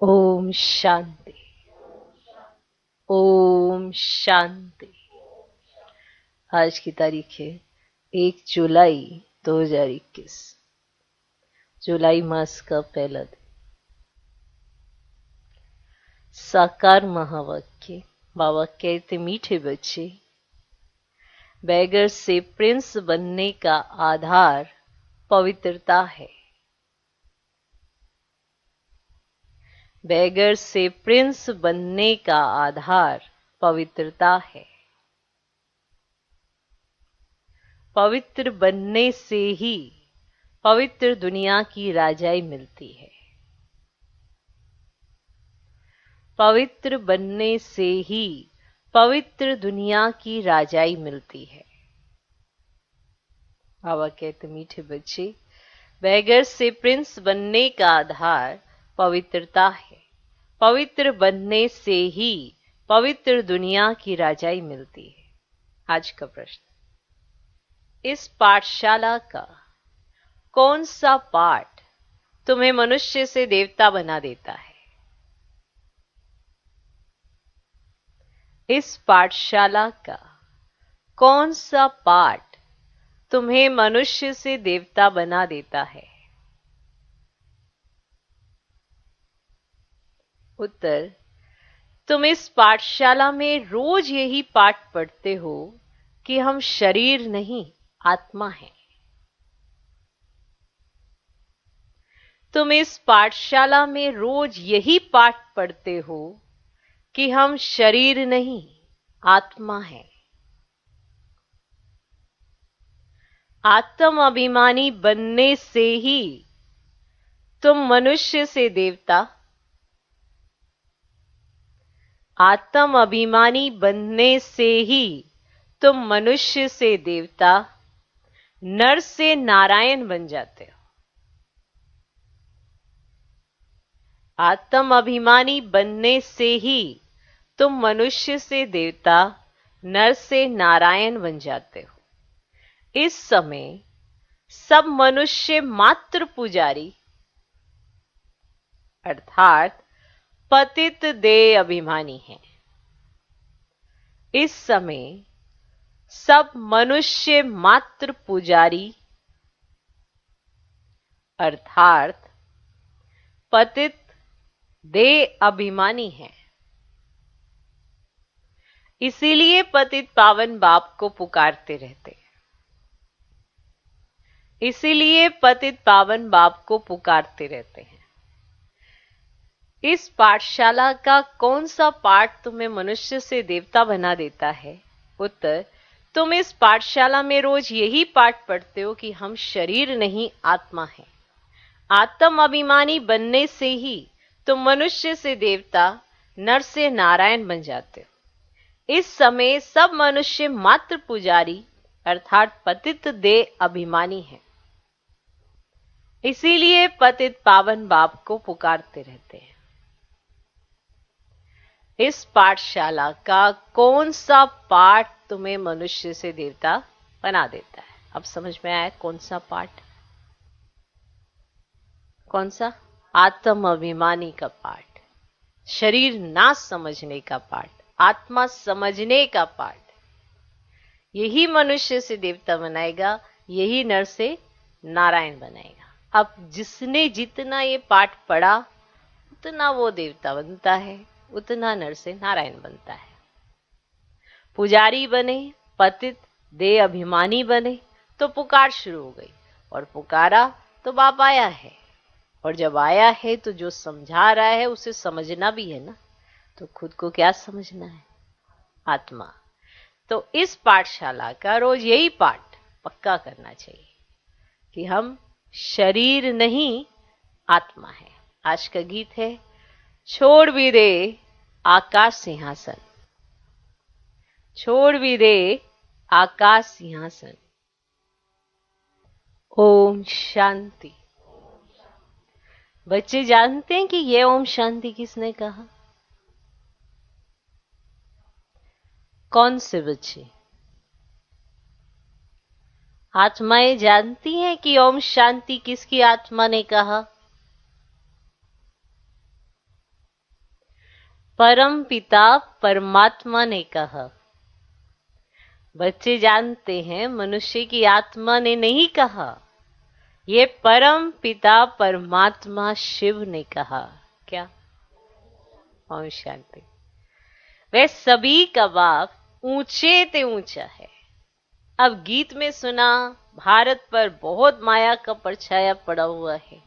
ओम शांति। ओम शांति। आज की तारीख है 1 जुलाई 2021। जुलाई मास का पहला दिन। साकार महावाक्य। बाबा कहते, मीठे बच्चे, बैगर से प्रिंस बनने का आधार पवित्रता है। बैगर से प्रिंस बनने का आधार पवित्रता है। पवित्र बनने से ही पवित्र दुनिया की राजाई मिलती है। पवित्र बनने से ही पवित्र दुनिया की राजाई मिलती है। बाबा कहते, मीठे बच्चे, बैगर से प्रिंस बनने का आधार पवित्रता है। पवित्र बनने से ही पवित्र दुनिया की राजाई मिलती है। आज का प्रश्न, इस पाठशाला का कौन सा पाठ तुम्हें मनुष्य से देवता बना देता है? इस पाठशाला का कौन सा पाठ तुम्हें मनुष्य से देवता बना देता है? उत्तर, तुम इस पाठशाला में रोज यही पाठ पढ़ते हो कि हम शरीर नहीं आत्मा हैं। तुम इस पाठशाला में रोज यही पाठ पढ़ते हो कि हम शरीर नहीं आत्मा हैं। आत्म अभिमानी बनने से ही तुम मनुष्य से देवता, आत्म अभिमानी बनने से ही तुम मनुष्य से देवता, नर से नारायण बन जाते हो। आत्म अभिमानी बनने से ही तुम मनुष्य से देवता, नर से नारायण बन जाते हो। इस समय सब मनुष्य मात्र पुजारी अर्थात पतित देह अभिमानी हैं। इस समय सब मनुष्य मात्र पुजारी अर्थात पतित देह अभिमानी हैं। इसीलिए पतित पावन बाप को पुकारते रहते हैं। इसीलिए पतित पावन बाप को पुकारते रहते हैं। इस पाठशाला का कौन सा पाठ तुम्हें मनुष्य से देवता बना देता है? उत्तर, तुम इस पाठशाला में रोज यही पाठ पढ़ते हो कि हम शरीर नहीं आत्मा हैं। आत्म अभिमानी बनने से ही तुम मनुष्य से देवता, नर से नारायण बन जाते हो। इस समय सब मनुष्य मात्र पुजारी अर्थात पतित देह अभिमानी हैं। इसीलिए पतित पावन बाप को पुकारते रहते हैं। इस पाठशाला का कौन सा पाठ तुम्हें मनुष्य से देवता बना देता है? अब समझ में आया कौन सा पाठ? कौन सा? आत्म अभिमानी का पाठ, शरीर ना समझने का पाठ, आत्मा समझने का पाठ। यही मनुष्य से देवता बनाएगा, यही नर से नारायण बनाएगा। अब जिसने जितना ये पाठ पढ़ा उतना वो देवता बनता है, उतना नर से नारायण बनता है। पुजारी बने, पतित देह अभिमानी बने तो पुकार शुरू हो गई, और पुकारा तो बाप आया है, और जब आया है तो जो समझा रहा है उसे समझना भी है ना। तो खुद को क्या समझना है? आत्मा। तो इस पाठशाला का रोज यही पाठ पक्का करना चाहिए कि हम शरीर नहीं आत्मा है। आज का गीत है, छोड़ भी दे आकाश सिंहासन, छोड़ भी दे आकाश सिंहासन। ओम शांति। बच्चे जानते हैं कि ये ओम शांति किसने कहा? कौन से बच्चे? आत्माएं जानती हैं कि ओम शांति किसकी आत्मा ने कहा? परम पिता परमात्मा ने कहा। बच्चे जानते हैं मनुष्य की आत्मा ने नहीं कहा, ये परम पिता परमात्मा शिव ने कहा। क्या? ओम शांति। वह सभी का बाप ऊंचे ते ऊंचा है। अब गीत में सुना, भारत पर बहुत माया का परछाया पड़ा हुआ है,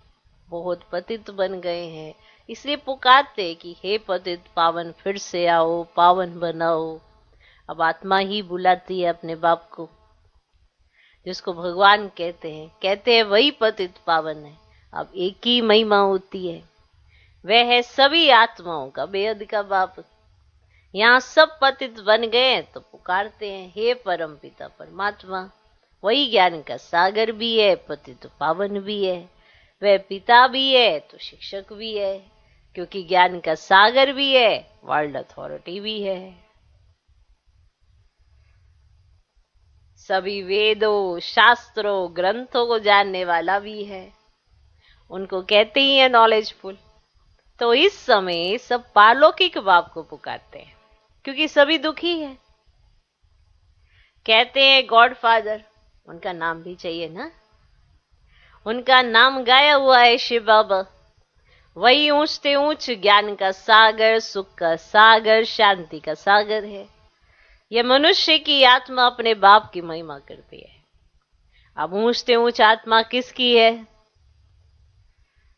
बहुत पतित बन गए हैं, इसलिए पुकारते कि हे पतित पावन फिर से आओ, पावन बनाओ। अब आत्मा ही बुलाती है अपने बाप को, जिसको भगवान कहते हैं वही पतित पावन है। अब एक ही महिमा होती है, वह है सभी आत्माओं का बेहद का बाप। यहाँ सब पतित बन गए तो पुकारते हैं हे परम पिता परमात्मा। वही ज्ञान का सागर भी है, पतित पावन भी है, वह पिता भी है तो शिक्षक भी है, क्योंकि ज्ञान का सागर भी है, वर्ल्ड अथॉरिटी भी है। सभी वेदों, शास्त्रों, ग्रंथों को जानने वाला भी है, उनको कहते ही है नॉलेजफुल। तो इस समय सब पारलौकिक बाप को पुकारते हैं, क्योंकि सभी दुखी है। कहते हैं गॉड फादर, उनका नाम भी चाहिए ना, उनका नाम गाया हुआ है शिव बाबा। वही ऊंचते ऊंच ज्ञान का सागर, सुख का सागर, शांति का सागर है। यह मनुष्य की आत्मा अपने बाप की महिमा करती है। अब ऊंचते ऊंच आत्मा किसकी है?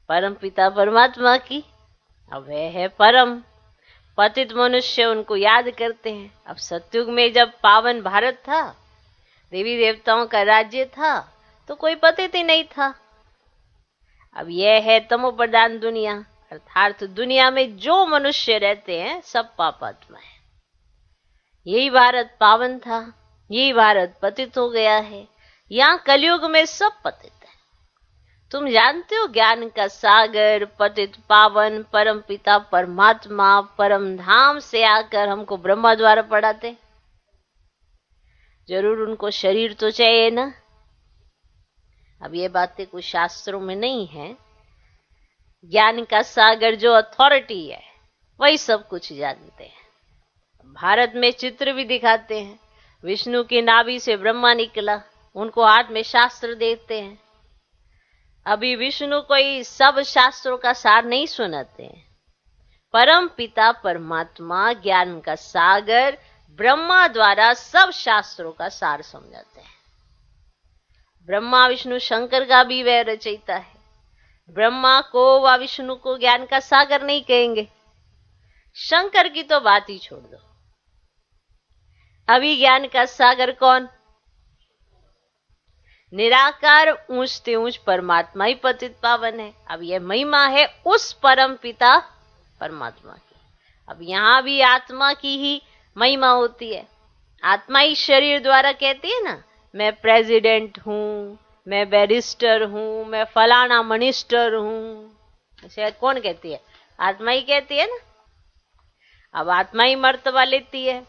परम पिता परमात्मा की। अब वह है परम। पतित मनुष्य उनको याद करते हैं। अब सतयुग में जब पावन भारत था, देवी देवताओं का राज्य था, तो कोई पतित ही नहीं था। अब यह है तमो प्रधान दुनिया, अर्थात दुनिया में जो मनुष्य रहते हैं सब पापात्मा है। यही भारत पावन था, यही भारत पतित हो गया है। यहाँ कलयुग में सब पतित है। तुम जानते हो ज्ञान का सागर, पतित पावन, परम पिता परमात्मा परम धाम से आकर हमको ब्रह्मा द्वारा पढ़ाते। जरूर उनको शरीर तो चाहिए ना। अब ये बातें कुछ शास्त्रों में नहीं है। ज्ञान का सागर जो अथॉरिटी है वही सब कुछ जानते हैं। भारत में चित्र भी दिखाते हैं। विष्णु की नाभि से ब्रह्मा निकला, उनको हाथ में शास्त्र देते हैं। अभी विष्णु कोई सब शास्त्रों का सार नहीं सुनाते हैं। परम पिता परमात्मा ज्ञान का सागर ब्रह्मा द्वारा सब शास्त्रों का सार समझाते हैं। ब्रह्मा विष्णु शंकर का भी वह रचयिता है। ब्रह्मा को व विष्णु को ज्ञान का सागर नहीं कहेंगे। शंकर की तो बात ही छोड़ दो। अभी ज्ञान का सागर कौन? निराकार ऊंचते ऊंच परमात्मा ही पतित पावन है। अब यह महिमा है उस परम पिता परमात्मा की। अब यहां भी आत्मा की ही महिमा होती है। आत्मा ही शरीर द्वारा कहती है ना, मैं प्रेसिडेंट हूं, मैं बैरिस्टर हूं, मैं फलाना मिनिस्टर हूं। शायद कौन कहती है? आत्मा ही कहती है ना। अब आत्मा ही मर्तबा लेती है।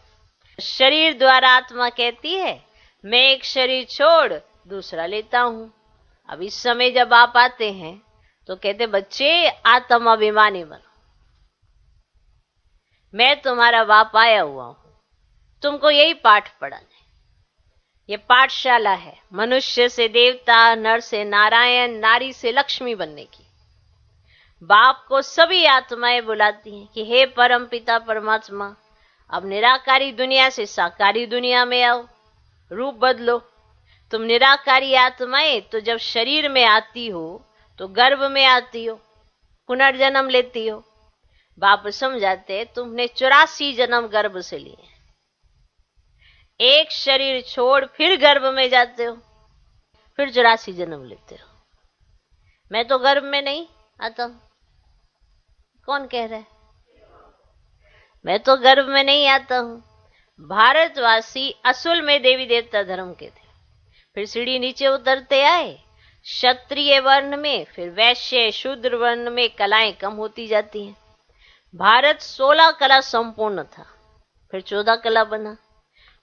शरीर द्वारा आत्मा कहती है मैं एक शरीर छोड़ दूसरा लेता हूं। अब इस समय जब आप आते हैं तो कहते बच्चे आत्म अभिमानी बनो, मैं तुम्हारा बाप आया हुआ हूं, तुमको यही पाठ पढ़ाना है। ये पाठशाला है मनुष्य से देवता, नर से नारायण, नारी से लक्ष्मी बनने की। बाप को सभी आत्माएं बुलाती हैं कि हे परम पिता परमात्मा, अब निराकारी दुनिया से साकारी दुनिया में आओ, रूप बदलो। तुम निराकारी आत्माएं तो जब शरीर में आती हो तो गर्भ में आती हो, पुनर्जन्म लेती हो। बाप समझाते तुमने 84 जन्म गर्भ से लिए, एक शरीर छोड़ फिर गर्भ में जाते हो, फिर 84 जन्म लेते हो। मैं तो गर्भ में नहीं आता हूं। कौन कह रहा है? मैं तो गर्भ में नहीं आता हूं। भारतवासी असल में देवी देवता धर्म के थे, फिर सीढ़ी नीचे उतरते आए। क्षत्रिय वर्ण में, फिर वैश्य शूद्र वर्ण में कलाएं कम होती जाती हैं। भारत 16 कला संपूर्ण था, फिर 14 कला बना।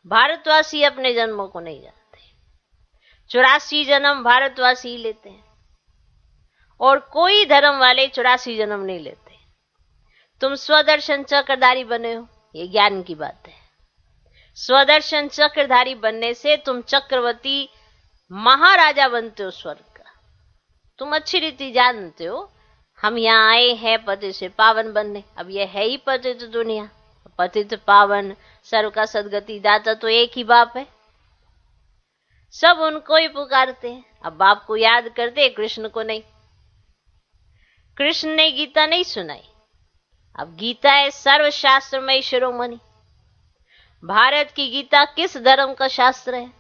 भारतवासी अपने जन्मों को नहीं जानते। 84 जन्म भारतवासी लेते हैं और कोई धर्म वाले 84 जन्म नहीं लेते। तुम स्वदर्शन चक्रधारी बने हो, ये ज्ञान की बात है। स्वदर्शन चक्रधारी बनने से तुम चक्रवर्ती महाराजा बनते हो स्वर्ग का। तुम अच्छी रीति जानते हो हम यहाँ आए हैं पतित से पावन बनने। अब यह है ही पतित दुनिया, पतित पावन सर्व का सदगति दाता तो एक ही बाप है, सब उनको ही पुकारते हैं। अब बाप को याद करते, कृष्ण को नहीं। कृष्ण ने गीता नहीं सुनाई, अब गीता है सर्वशास्त्रमय शिरोमणि। भारत की गीता किस धर्म का शास्त्र है?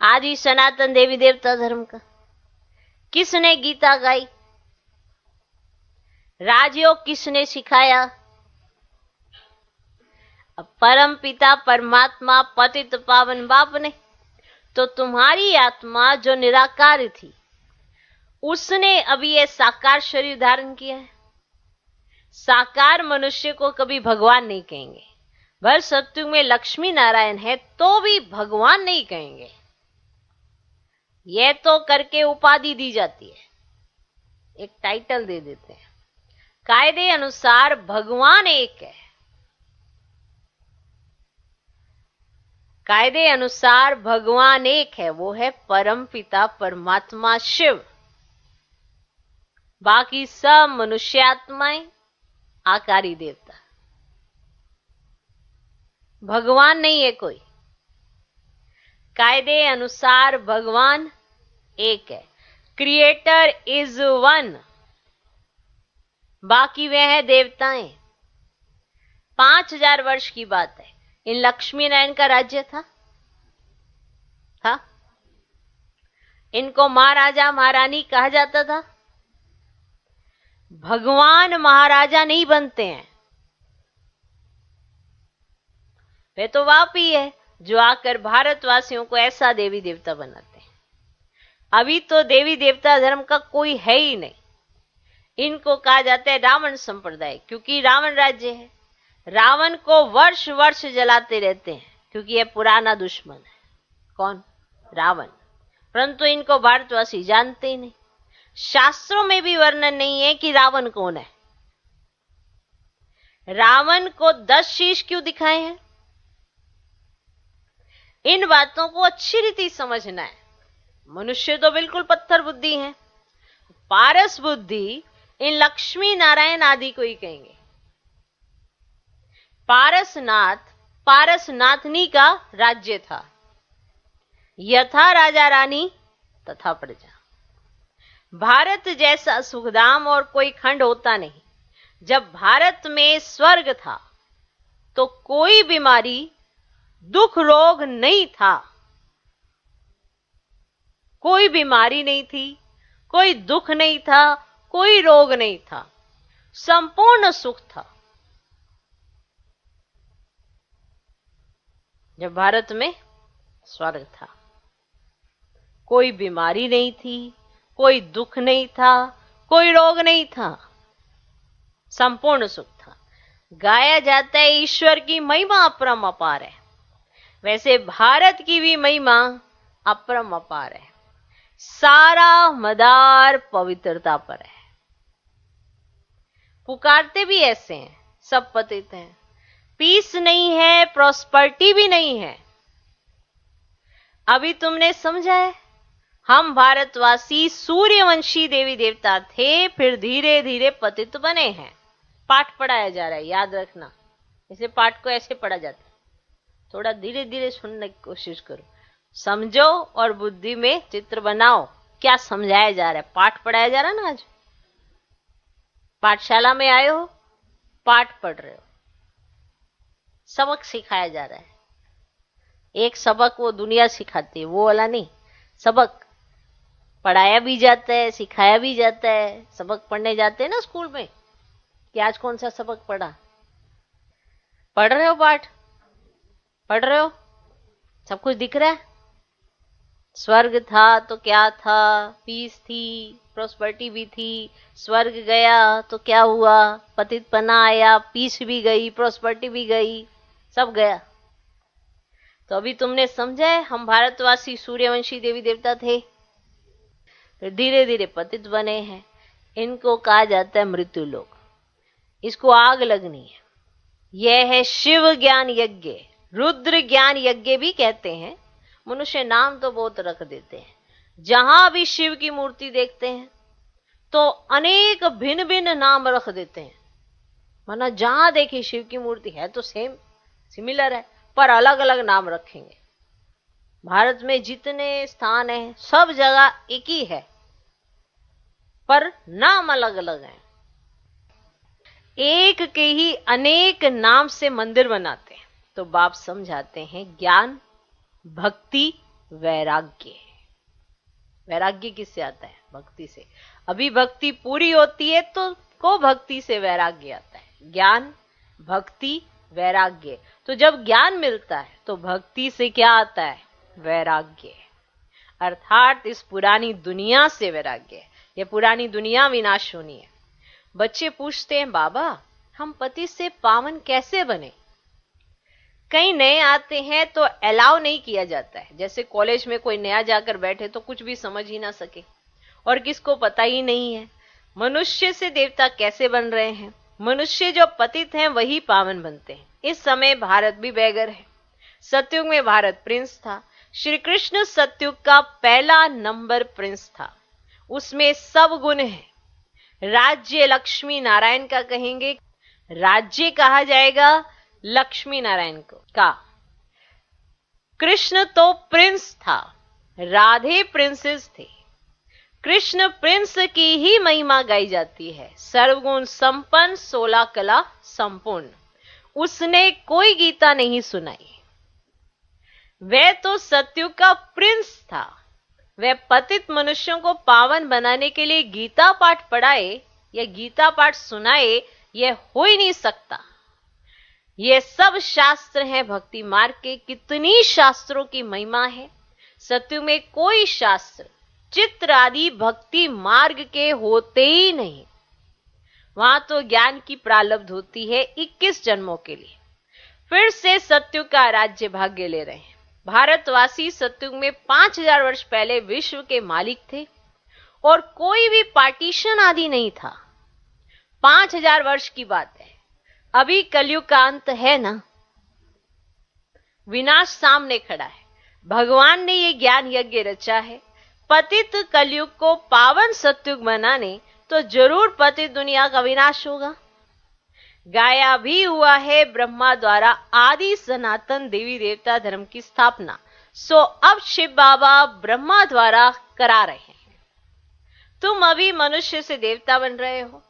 आदि सनातन देवी देवता धर्म का। किसने गीता गाई? राजयोग किसने सिखाया? अब परम पिता परमात्मा पतित पावन बाप ने। तो तुम्हारी आत्मा जो निराकार थी उसने अभी यह साकार शरीर धारण किया है। साकार मनुष्य को कभी भगवान नहीं कहेंगे, भर सत्युग में लक्ष्मी नारायण है तो भी भगवान नहीं कहेंगे। यह तो करके उपाधि दी जाती है, एक टाइटल दे देते हैं। कायदे अनुसार भगवान एक है, कायदे अनुसार भगवान एक है, वो है परम पिता परमात्मा शिव। बाकी सब मनुष्य आत्माएं, आकारी देवता, भगवान नहीं है कोई। कायदे अनुसार भगवान एक है, क्रिएटर इज वन, बाकी वे है देवताएं। 5000 वर्ष की बात है, इन लक्ष्मी नारायण का राज्य था। इनको महाराजा महारानी कहा जाता था। भगवान महाराजा नहीं बनते हैं, वे तो बाप ही है जो आकर भारतवासियों को ऐसा देवी देवता बनाते हैं। अभी तो देवी देवता धर्म का कोई है ही नहीं। इनको कहा जाता है रावण संप्रदाय, क्योंकि रावण राज्य है। रावण को वर्ष वर्ष जलाते रहते हैं क्योंकि यह पुराना दुश्मन है। कौन? रावण। परंतु इनको भारतवासी जानते ही नहीं। शास्त्रों में भी वर्णन नहीं है कि रावण कौन है। रावण को 10 शीश क्यों दिखाए हैं? इन बातों को अच्छी रीति समझना है। मनुष्य तो बिल्कुल पत्थर बुद्धि है, पारस बुद्धि इन लक्ष्मी नारायण आदि को ही कहेंगे। पारसनाथ, पारसनाथनी का राज्य था। यथा राजा रानी तथा प्रजा। भारत जैसा सुखधाम और कोई खंड होता नहीं। जब भारत में स्वर्ग था तो कोई बीमारी दुख रोग नहीं था, कोई बीमारी नहीं थी, कोई दुख नहीं था, कोई रोग नहीं था, संपूर्ण सुख था। जब भारत में स्वर्ग था, कोई बीमारी नहीं थी, कोई दुख नहीं था, कोई रोग नहीं था, संपूर्ण सुख था। गाया जाता है ईश्वर की महिमा अपरम अपार है, वैसे भारत की भी महिमा अपरम अपार है। सारा मदार पवित्रता पर है। पुकारते भी ऐसे हैं, सब पतित हैं। पीस नहीं है, प्रॉस्पर्टी भी नहीं है। अभी तुमने समझा है, हम भारतवासी सूर्यवंशी देवी देवता थे, फिर धीरे धीरे पतित बने हैं। पाठ पढ़ाया जा रहा है, याद रखना। इसे पाठ को ऐसे पढ़ा जाता है, थोड़ा धीरे धीरे सुनने की कोशिश करो, समझो और बुद्धि में चित्र बनाओ क्या समझाया जा रहा है। पाठ पढ़ाया जा रहा है ना, आज पाठशाला में आए हो, पाठ पढ़ रहे हो, सबक सिखाया जा रहा है। एक सबक वो दुनिया सिखाती है, वो वाला नहीं। सबक पढ़ाया भी जाता है, सिखाया भी जाता है। सबक पढ़ने जाते हैं ना स्कूल में कि आज कौन सा सबक पढ़ा। पढ़ रहे हो, पाठ पढ़ रहे हो, सब कुछ दिख रहा है। स्वर्ग था तो क्या था, पीस थी, प्रॉस्पर्टी भी थी। स्वर्ग गया तो क्या हुआ, पतितपना आया, पीस भी गई, प्रॉस्पर्टी भी गई, सब गया। तो अभी तुमने समझा है, हम भारतवासी सूर्यवंशी देवी देवता थे, फिर धीरे धीरे पतित बने हैं। इनको कहा जाता है मृत्यु लोक। इसको आग लगनी है। यह है शिव ज्ञान यज्ञ, रुद्र ज्ञान यज्ञ भी कहते हैं। मनुष्य नाम तो बहुत रख देते हैं। जहां भी शिव की मूर्ति देखते हैं तो अनेक भिन्न भिन्न नाम रख देते हैं। माना जहां देखिए शिव की मूर्ति है तो सेम सिमिलर है, पर अलग अलग नाम रखेंगे। भारत में जितने स्थान हैं सब जगह एक ही है, पर नाम अलग अलग हैं। एक के ही अनेक नाम से मंदिर बनाते हैं। तो बाप समझाते हैं ज्ञान, भक्ति, वैराग्य। वैराग्य किससे आता है? भक्ति से। अभी भक्ति पूरी होती है तो को भक्ति से वैराग्य आता है। ज्ञान, भक्ति, वैराग्य। तो जब ज्ञान मिलता है तो भक्ति से क्या आता है? वैराग्य। अर्थात इस पुरानी दुनिया से वैराग्य। ये पुरानी दुनिया विनाश होनी है। बच्चे पूछते हैं, बाबा हम पति से पावन कैसे बने? कई नए आते हैं तो अलाउ नहीं किया जाता है। जैसे कॉलेज में कोई नया जाकर बैठे तो कुछ भी समझ ही ना सके और किसको पता ही नहीं है मनुष्य से देवता कैसे बन रहे हैं। मनुष्य जो पतित हैं वही पावन बनते हैं। इस समय भारत भी बैगर है। सतयुग में भारत प्रिंस था। श्री कृष्ण सतयुग का पहला नंबर प्रिंस था। उसमें सब गुण है। राज्य लक्ष्मी नारायण का कहेंगे, राज्य कहा जाएगा लक्ष्मी नारायण को का। कृष्ण तो प्रिंस था, राधे प्रिंसेस थे। कृष्ण प्रिंस की ही महिमा गाई जाती है। सर्वगुण संपन्न, 16 कला संपूर्ण। उसने कोई गीता नहीं सुनाई। वह तो सतयुग का प्रिंस था। वह पतित मनुष्यों को पावन बनाने के लिए गीता पाठ पढ़ाए या गीता पाठ सुनाए, यह हो ही नहीं सकता। ये सब शास्त्र हैं भक्ति मार्ग के। कितनी शास्त्रों की महिमा है। सतयुग में कोई शास्त्र चित्र आदि भक्ति मार्ग के होते ही नहीं। वहां तो ज्ञान की प्रारब्ध होती है 21 जन्मों के लिए। फिर से सतयुग का राज्य भाग्य ले रहे हैं। भारतवासी सतयुग में 5000 वर्ष पहले विश्व के मालिक थे और कोई भी पार्टीशन आदि नहीं था। 5000 वर्ष की बात है। अभी कलयुग का अंत है ना, विनाश सामने खड़ा है। भगवान ने ये ज्ञान यज्ञ रचा है पतित कलयुग को पावन सतयुग बनाने, तो जरूर पतित दुनिया का विनाश होगा। गाया भी हुआ है ब्रह्मा द्वारा आदि सनातन देवी देवता धर्म की स्थापना। सो अब शिव बाबा ब्रह्मा द्वारा करा रहे हैं। तुम अभी मनुष्य से देवता बन रहे हो।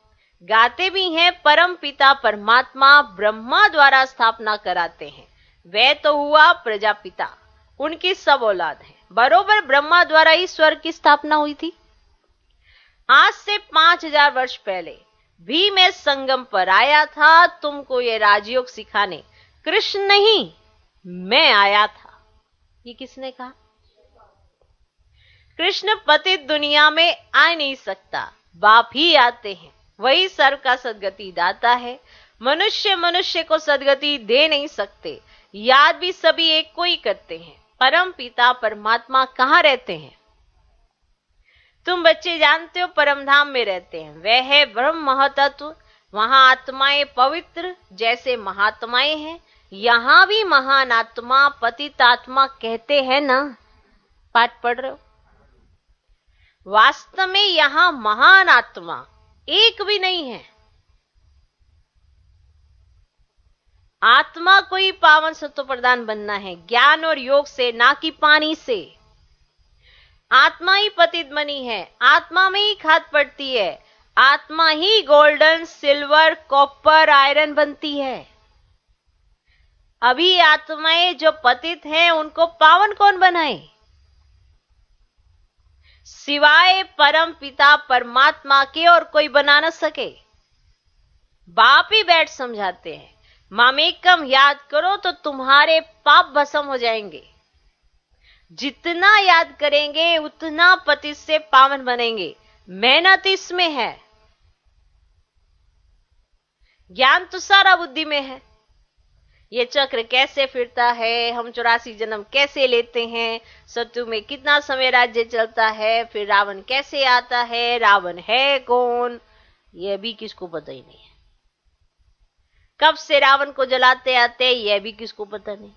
गाते भी हैं परम पिता परमात्मा ब्रह्मा द्वारा स्थापना कराते हैं। वह तो हुआ प्रजापिता, उनकी सब औलाद है। बरोबर ब्रह्मा द्वारा ही स्वर्ग की स्थापना हुई थी। आज से 5000 वर्ष पहले भी मैं संगम पर आया था तुमको ये राजयोग सिखाने। कृष्ण नहीं, मैं आया था। ये किसने कहा? कृष्ण पतित दुनिया में आ नहीं सकता, बाप ही आते हैं। वही सर्व का सदगति दाता है। मनुष्य मनुष्य को सदगति दे नहीं सकते। याद भी सभी एक को ही करते हैं। परम पिता परमात्मा कहां रहते हैं? तुम बच्चे जानते हो परम धाम में रहते हैं। वह है ब्रह्म महतत्व। वहां आत्माएं पवित्र जैसे महात्माएं हैं। यहां भी महान आत्मा पतित आत्मा कहते हैं ना। पाठ पढ़ रहे हो? वास्तव में यहां महान आत्मा एक भी नहीं है। आत्मा को ही पावन सत्व प्रदान बनना है, ज्ञान और योग से, ना कि पानी से। आत्मा ही पतित बनी है। आत्मा में ही खाद पड़ती है। आत्मा ही गोल्डन, सिल्वर, कॉपर, आयरन बनती है। अभी आत्माएं जो पतित हैं उनको पावन कौन बनाए? सिवाय परम पिता परमात्मा के और कोई बना न सके। बाप ही बैठ समझाते हैं, मामेकम याद करो तो तुम्हारे पाप भस्म हो जाएंगे। जितना याद करेंगे उतना पतित से पावन बनेंगे। मेहनत इसमें है। ज्ञान तो सारा बुद्धि में है। ये चक्र कैसे फिरता है, हम 84 जन्म कैसे लेते हैं, सतयुग में कितना समय राज्य चलता है, फिर रावण कैसे आता है, रावण है कौन, ये भी किसको पता ही नहीं है। कब से रावण को जलाते आते यह भी किसको पता नहीं,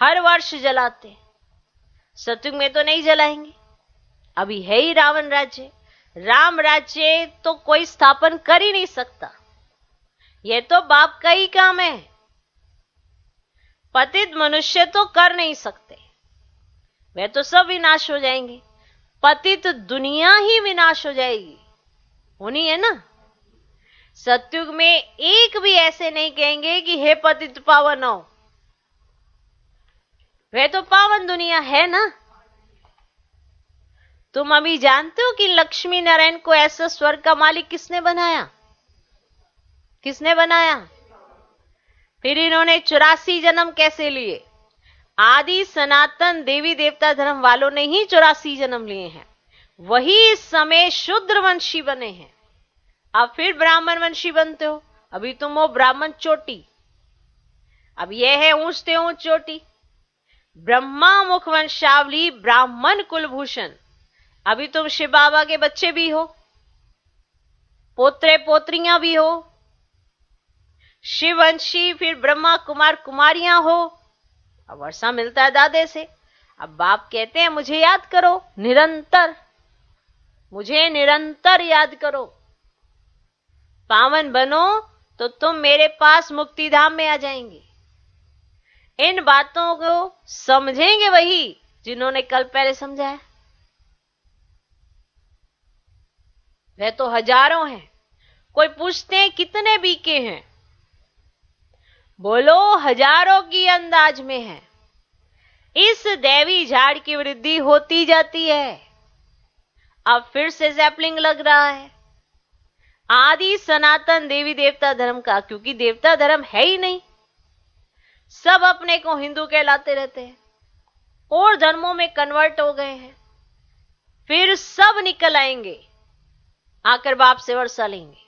हर वर्ष जलाते। सतयुग में तो नहीं जलाएंगे, अभी है ही रावण राज्य। राम राज्य तो कोई स्थापन कर ही नहीं सकता, यह तो बाप का ही काम है। पतित मनुष्य तो कर नहीं सकते, वे तो सब विनाश हो जाएंगे। पतित दुनिया ही विनाश हो जाएगी, होनी है ना। सतयुग में एक भी ऐसे नहीं कहेंगे कि हे पतित पावन हो, वे तो पावन दुनिया है ना। तुम अभी जानते हो कि लक्ष्मी नारायण को ऐसा स्वर्ग का मालिक किसने बनाया? किसने बनाया? फिर इन्होंने 84 जन्म कैसे लिए? आदि सनातन देवी देवता धर्म वालों ने ही 84 जन्म लिए हैं, वही इस समय शूद्र वंशी बने हैं। अब फिर ब्राह्मण वंशी बनते हो, अभी तुम हो ब्राह्मण चोटी, अब यह है ऊंचते ऊंच चोटी। ब्रह्मा मुख वंशावली ब्राह्मण कुलभूषण, अभी तुम शिव बाबा के बच्चे भी हो, पोत्रे पोत्रियां भी हो, शिववंशी, फिर ब्रह्मा कुमार कुमारियां हो। अब वर्षा मिलता है दादे से। अब बाप कहते हैं मुझे याद करो निरंतर, मुझे निरंतर याद करो, पावन बनो तो तुम मेरे पास मुक्ति धाम में आ जाएंगे। इन बातों को समझेंगे वही जिन्होंने कल पहले समझाया। वह तो हजारों हैं, कोई पूछते हैं कितने बीके हैं, बोलो हजारों की अंदाज में है। इस दैवी झाड़ की वृद्धि होती जाती है। अब फिर से सैपलिंग लग रहा है आदि सनातन देवी देवता धर्म का, क्योंकि देवता धर्म है ही नहीं, सब अपने को हिंदू कहलाते रहते हैं और धर्मों में कन्वर्ट हो गए हैं। फिर सब निकल आएंगे, आकर बाप से वर्षा लेंगे।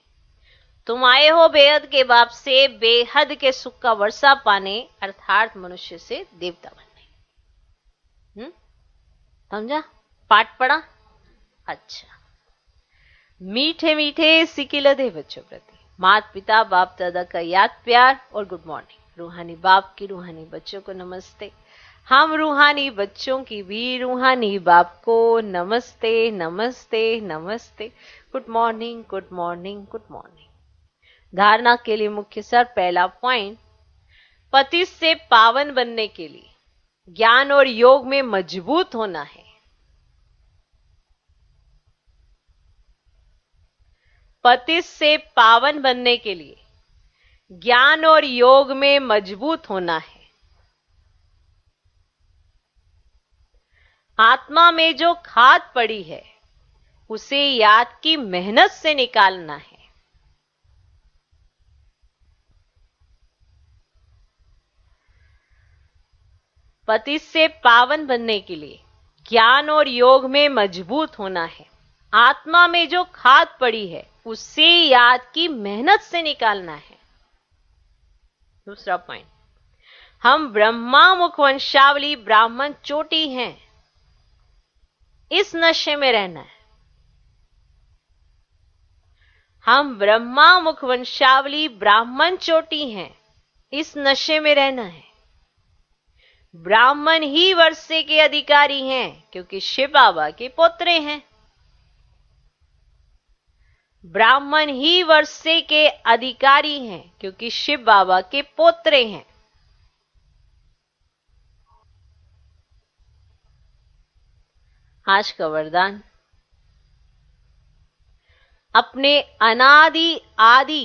तुम आए हो बेहद के बाप से बेहद के सुख का वर्षा पाने, अर्थात मनुष्य से देवता बनने। समझा? पाठ पढ़ा? अच्छा। मीठे मीठे सिकिलधे बच्चों प्रति माता पिता बाप दादा का याद प्यार और गुड मॉर्निंग। रूहानी बाप की रूहानी बच्चों को नमस्ते। हम रूहानी बच्चों की भी रूहानी बाप को नमस्ते नमस्ते नमस्ते। Good morning good morning good morning. धारणा के लिए मुख्य सर पहला पॉइंट, पति से पावन बनने के लिए ज्ञान और योग में मजबूत होना है। पति से पावन बनने के लिए ज्ञान और योग में मजबूत होना है। आत्मा में जो खाद पड़ी है उसे याद की मेहनत से निकालना है। पति से पावन बनने के लिए ज्ञान और योग में मजबूत होना है। आत्मा में जो खाद पड़ी है उसे याद की मेहनत से निकालना है। दूसरा पॉइंट, हम ब्रह्मा मुख वंशावली ब्राह्मण चोटी हैं, इस नशे में रहना है। हम ब्रह्मा मुख वंशावली ब्राह्मण चोटी हैं, इस नशे में रहना है। ब्राह्मण ही वर्षे के अधिकारी हैं क्योंकि शिव बाबा के पोत्रे हैं। ब्राह्मण ही वर्षे के अधिकारी हैं क्योंकि शिव बाबा के पोत्रे हैं। आज का वरदान, अपने अनादि आदि,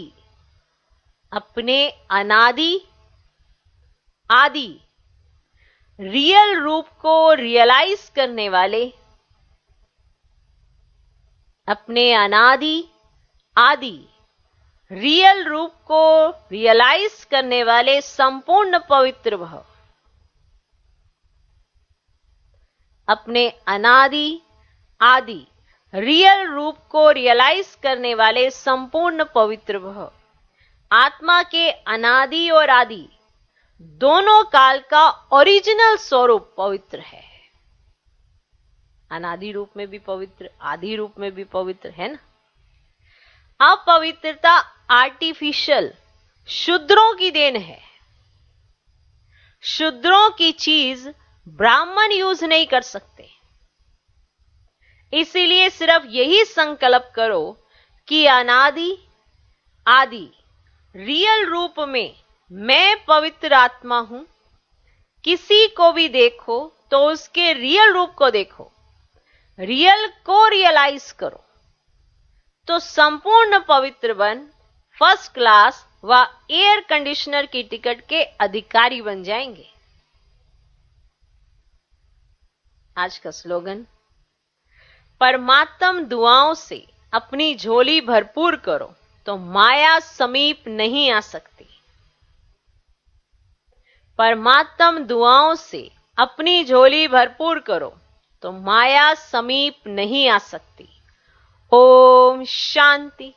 अपने अनादि आदि रियल रूप को रियलाइज करने वाले, अपने अनादि आदि रियल रूप को रियलाइज करने वाले संपूर्ण पवित्र भव। अपने अनादि आदि रियल रूप को रियलाइज करने वाले संपूर्ण पवित्र भव। आत्मा के अनादि और आदि दोनों काल का ओरिजिनल स्वरूप पवित्र है। अनादि रूप में भी पवित्र, आदि रूप में भी पवित्र है ना। अपवित्रता आर्टिफिशियल शूद्रों की देन है। शूद्रों की चीज ब्राह्मण यूज नहीं कर सकते। इसीलिए सिर्फ यही संकल्प करो कि अनादि आदि रियल रूप में मैं पवित्र आत्मा हूं। किसी को भी देखो तो उसके रियल रूप को देखो, रियल को रियलाइज करो, तो संपूर्ण पवित्र बन फर्स्ट क्लास व एयर कंडीशनर की टिकट के अधिकारी बन जाएंगे। आज का स्लोगन, परमात्म दुआओं से अपनी झोली भरपूर करो तो माया समीप नहीं आ सकती। परमात्म दुआओं से अपनी झोली भरपूर करो तो माया समीप नहीं आ सकती। ओम शांति।